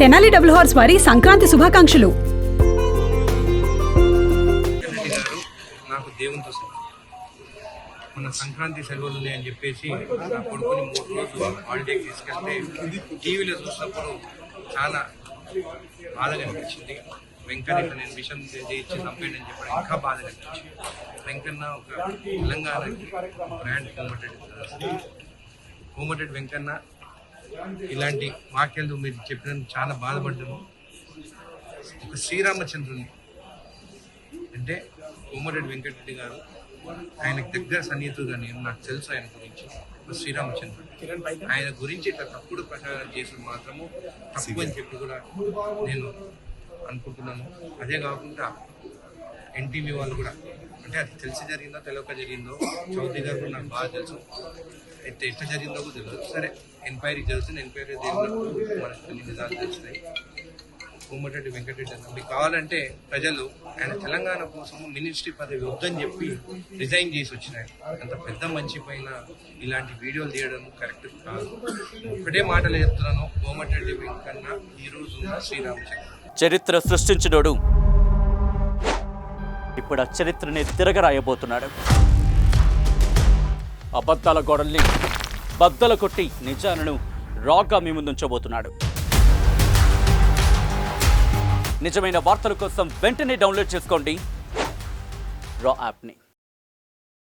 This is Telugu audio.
తెనాలి డబుల్ హార్స్ వారి సంక్రాంతి శుభాకాంక్షలు. నాకు దేవునితో మన సంక్రాంతి సెలవులు ఉన్నాయని చెప్పేసి నా కొడుకుని 3 రోజులు హాలిడేకి తీసుకెళ్తే టీవీలో చూసినప్పుడు చాలా బాధగా అనిపించింది. వెంకన్న నేను విషయం చేయించి చంపేయడని చెప్పడం ఇంకా బాధగా అనిపించింది. వెంకన్న ఒక తెలంగాణకి బ్రాండ్ కోమటిరెడ్డి వెంకన్న ఇలాంటి వాక్యాలు మీరు చెప్పినందుకు చాలా బాధపడ్డాను. ఒక శ్రీరామచంద్రుని అంటే కోమటిరెడ్డి వెంకటరెడ్డి గారు ఆయనకు దగ్గర సన్నిహితుడుగా నాకు తెలుసు. ఆయన గురించి శ్రీరామచంద్రుడు ఆయన గురించి ఇట్లా తప్పుడు ప్రచారం చేసిన మాత్రము తప్పు అని చెప్పి కూడా నేను అనుకుంటున్నాను. అదే కాకుండా ఎన్టీవీ వాళ్ళు కూడా అంటే అది తెలిసి జరిగిందో తెలియక జరిగిందో చౌదరి గారు కూడా నాకు బాగా తెలుసు. అయితే ఎట్లా జరిగిందో కూడా తెలియదు. సరే ఎంక్వైరీ జరుగుతుంది. ఎంక్వైరీ జరిగినప్పుడు మనకు కొన్ని నిజాలు తెలుస్తాయి. కోమటిరెడ్డి వెంకటరెడ్డి అన్న మీకు కావాలంటే ప్రజలు ఆయన తెలంగాణ కోసం మినిస్ట్రీ పదవి వద్దని చెప్పి రిజైన్ చేసి వచ్చినాయి. అంత పెద్ద మంచి పైన ఇలాంటి వీడియోలు తీయడం కరెక్ట్ కాదు. ఒకటే మాటలు చెప్తున్నాను, కోమటిరెడ్డి వెంకన్న ఈ రోజు శ్రీరామచంద్ర చరిత్ర సృష్టించినోడు ఇప్పుడు ఆ చరిత్రని తిరగరాయబోతున్నాడు. అబద్ధాల గోడల్ని బద్దలు కొట్టి నిజాలను రాగా మీ ముందుంచబోతున్నాడు. నిజమైన వార్తల కోసం వెంటనే డౌన్లోడ్ చేసుకోండి రా యాప్ని.